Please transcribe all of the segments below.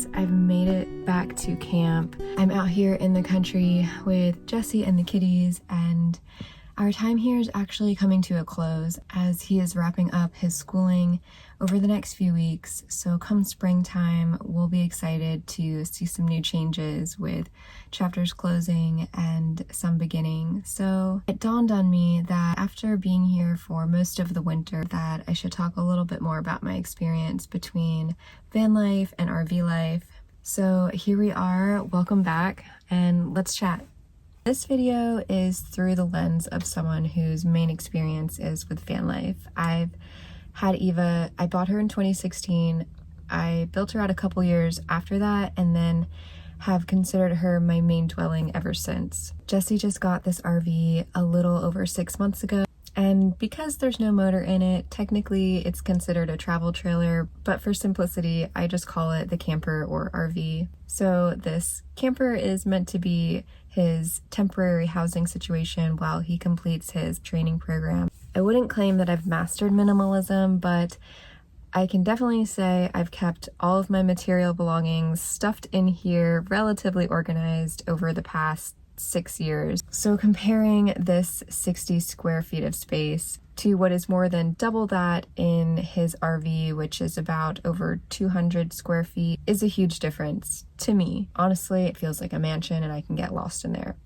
guys, I've made it back to camp. I'm out here in the country with Jesse and the kitties, and our time here is actually coming to a close as he is wrapping up his schooling over the next few weeks. So come springtime, we'll be excited to see some new changes with chapters closing and some beginning. So it dawned on me that after being here for most of the winter, that I should talk a little bit more about my experience between van life and RV life. So here we are, welcome back, and let's chat. This video is through the lens of someone whose main experience is with van life. I've had Eva, I bought her in 2016. I built her out a couple years after that, and then have considered her my main dwelling ever since. Jesse just got this RV a little over 6 months ago, and because there's no motor in it, technically it's considered a travel trailer, but for simplicity, I just call it the camper or RV. So this camper is meant to be his temporary housing situation while he completes his training program. I wouldn't claim that I've mastered minimalism, but I can definitely say I've kept all of my material belongings stuffed in here, relatively organized over the past 6 years. So comparing this 60 square feet of space to what is more than double that in his RV, which is about over 200 square feet, is a huge difference to me. Honestly, it feels like a mansion and I can get lost in there.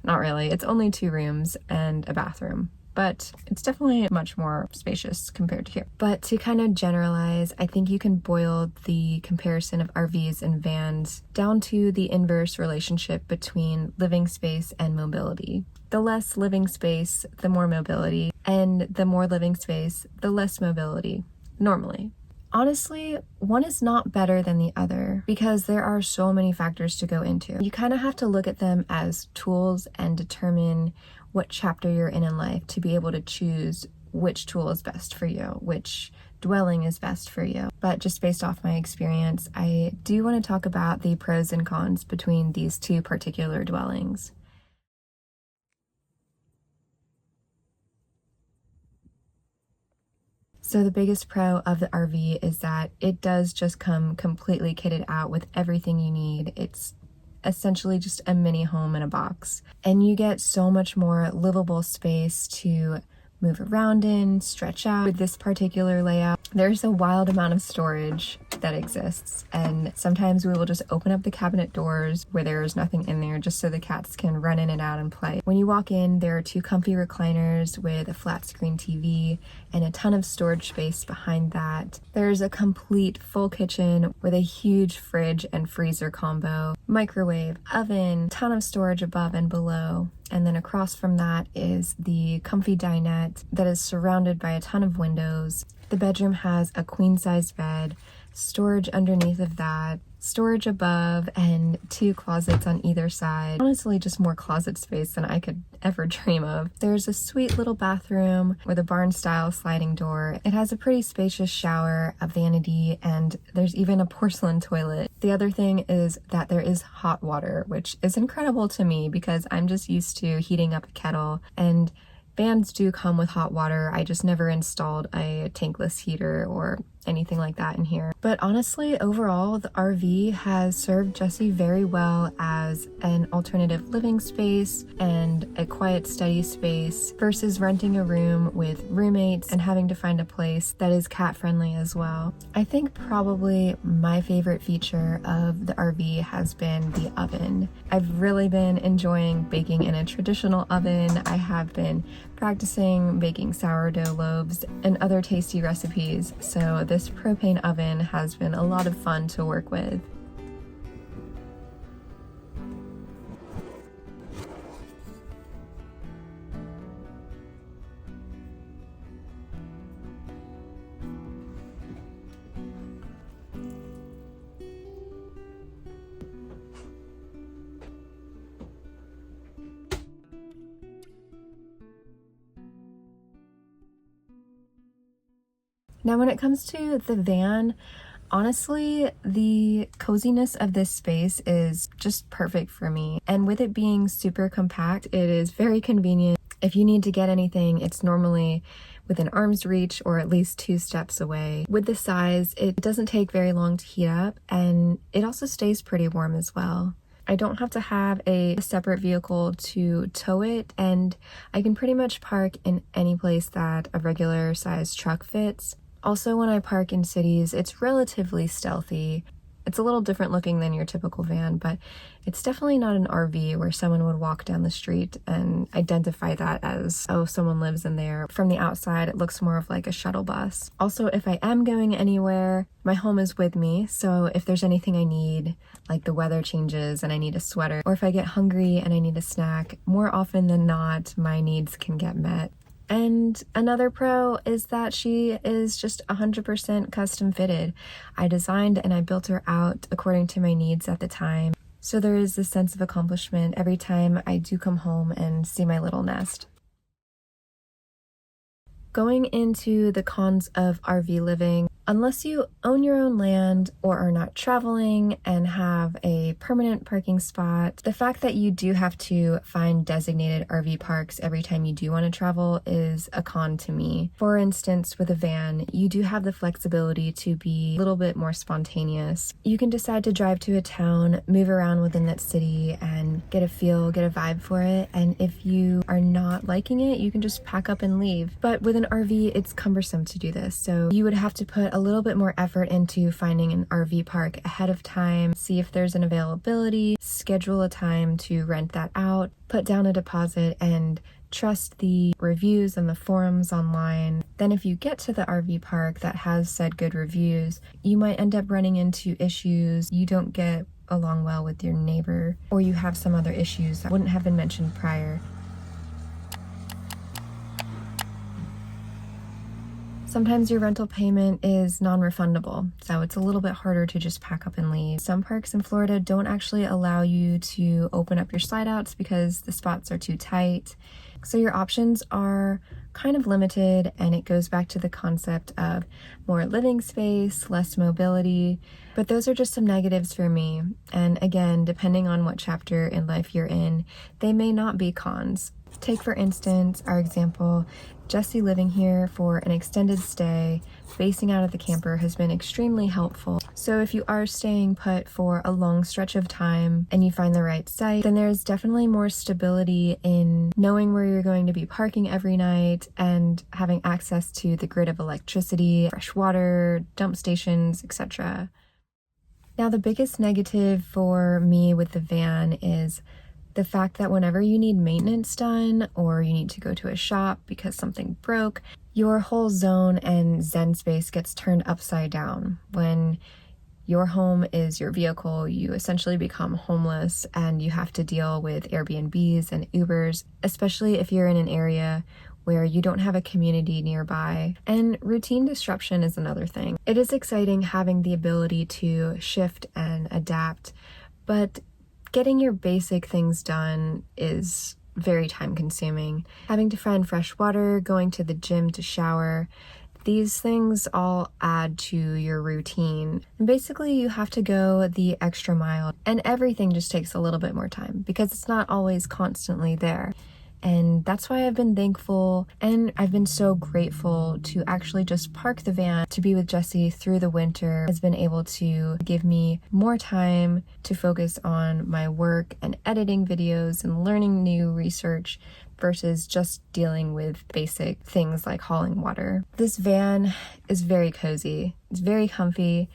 Not really, it's only 2 rooms and a bathroom, but it's definitely much more spacious compared to here. But to kind of generalize, I think you can boil the comparison of RVs and vans down to the inverse relationship between living space and mobility. The less living space, the more mobility, and the more living space, the less mobility, normally. Honestly, one is not better than the other because there are so many factors to go into. You kind of have to look at them as tools and determine what chapter you're in life to be able to choose which tool is best for you, which dwelling is best for you. But just based off my experience, I do want to talk about the pros and cons between these 2 particular dwellings. So the biggest pro of the RV is that it does just come completely kitted out with everything you need. It's essentially just a mini home in a box. And you get so much more livable space to move around in, stretch out. With this particular layout, there's a wild amount of storage that exists, and sometimes we will just open up the cabinet doors where there is nothing in there just so the cats can run in and out and play. When you walk in, there are 2 comfy recliners with a flat screen TV and a ton of storage space behind that. There's a complete full kitchen with a huge fridge and freezer combo, microwave, oven, ton of storage above and below. And then across from that is the comfy dinette that is surrounded by a ton of windows. The bedroom has a queen-size bed, storage underneath of that, storage above, and 2 closets on either side. Honestly, just more closet space than I could ever dream of. There's a sweet little bathroom with a barn-style sliding door. It has a pretty spacious shower, a vanity, and there's even a porcelain toilet. The other thing is that there is hot water, which is incredible to me because I'm just used to heating up a kettle, and vans do come with hot water. I just never installed a tankless heater or anything like that in here. But honestly, overall, the RV has served Jesse very well as an alternative living space and a quiet study space versus renting a room with roommates and having to find a place that is cat friendly as well. I think probably my favorite feature of the RV has been the oven. I've really been enjoying baking in a traditional oven. I have been practicing baking sourdough loaves and other tasty recipes, so this propane oven has been a lot of fun to work with. Now, when it comes to the van, honestly, the coziness of this space is just perfect for me. And with it being super compact, it is very convenient. If you need to get anything, it's normally within arm's reach or at least 2 steps away. With the size, it doesn't take very long to heat up, and it also stays pretty warm as well. I don't have to have a separate vehicle to tow it, and I can pretty much park in any place that a regular sized truck fits. Also, when I park in cities, it's relatively stealthy. It's a little different looking than your typical van, but it's definitely not an RV where someone would walk down the street and identify that as, oh, someone lives in there. From the outside, it looks more of like a shuttle bus. Also, if I am going anywhere, my home is with me, so if there's anything I need, like the weather changes and I need a sweater, or if I get hungry and I need a snack, more often than not, my needs can get met. And another pro is that she is just 100% custom fitted. I designed and I built her out according to my needs at the time. So there is this sense of accomplishment every time I do come home and see my little nest. Going into the cons of RV living, unless you own your own land or are not traveling and have a permanent parking spot, the fact that you do have to find designated RV parks every time you do want to travel is a con to me. For instance, with a van, you do have the flexibility to be a little bit more spontaneous. You can decide to drive to a town, move around within that city, and get a feel, get a vibe for it. And if you are not liking it, you can just pack up and leave. But with an RV, it's cumbersome to do this. So you would have to put a little bit more effort into finding an RV park ahead of time, see if there's an availability, schedule a time to rent that out, put down a deposit, and trust the reviews and the forums online. Then if you get to the RV park that has said good reviews, you might end up running into issues. You don't get along well with your neighbor, or you have some other issues that wouldn't have been mentioned prior. Sometimes your rental payment is non-refundable, so it's a little bit harder to just pack up and leave. Some parks in Florida don't actually allow you to open up your slide outs because the spots are too tight. So your options are kind of limited, and it goes back to the concept of more living space, less mobility, but those are just some negatives for me. And again, depending on what chapter in life you're in, they may not be cons. Take for instance our example, Jessie living here for an extended stay, basing out of the camper has been extremely helpful. So if you are staying put for a long stretch of time and you find the right site, then there's definitely more stability in knowing where you're going to be parking every night and having access to the grid of electricity, fresh water, dump stations, etc. Now, the biggest negative for me with the van is the fact that whenever you need maintenance done or you need to go to a shop because something broke, your whole zone and zen space gets turned upside down. When your home is your vehicle, you essentially become homeless and you have to deal with Airbnbs and Ubers, especially if you're in an area where you don't have a community nearby. And routine disruption is another thing. It is exciting having the ability to shift and adapt, but getting your basic things done is very time consuming. Having to find fresh water, going to the gym to shower, these things all add to your routine. And basically you have to go the extra mile, and everything just takes a little bit more time because it's not always constantly there. And that's why I've been thankful and I've been so grateful to actually just park the van to be with Jessie through the winter. Has been able to give me more time to focus on my work and editing videos and learning new research versus just dealing with basic things like hauling water. This van is very cozy, it's very comfy,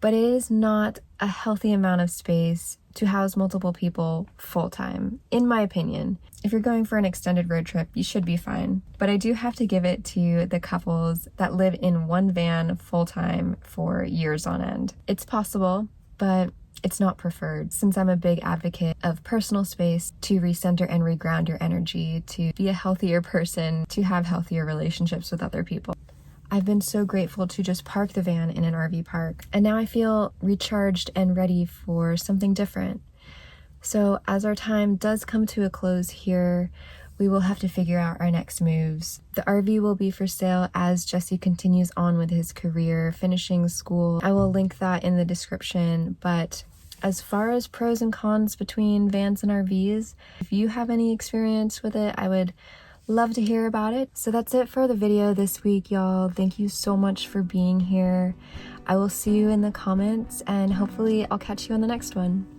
but it is not a healthy amount of space to house multiple people full-time, in my opinion. If you're going for an extended road trip, you should be fine. But I do have to give it to the couples that live in one van full-time for years on end. It's possible, but it's not preferred, since I'm a big advocate of personal space to recenter and reground your energy, to be a healthier person, to have healthier relationships with other people. I've been so grateful to just park the van in an RV park, and now I feel recharged and ready for something different. So as our time does come to a close here, we will have to figure out our next moves. The RV will be for sale as Jessie continues on with his career, finishing school. I will link that in the description, but as far as pros and cons between vans and RVs, if you have any experience with it, I would Love to hear about it. So that's it for the video this week, y'all. Thank you so much for being here. I will see you in the comments, and hopefully I'll catch you on the next one.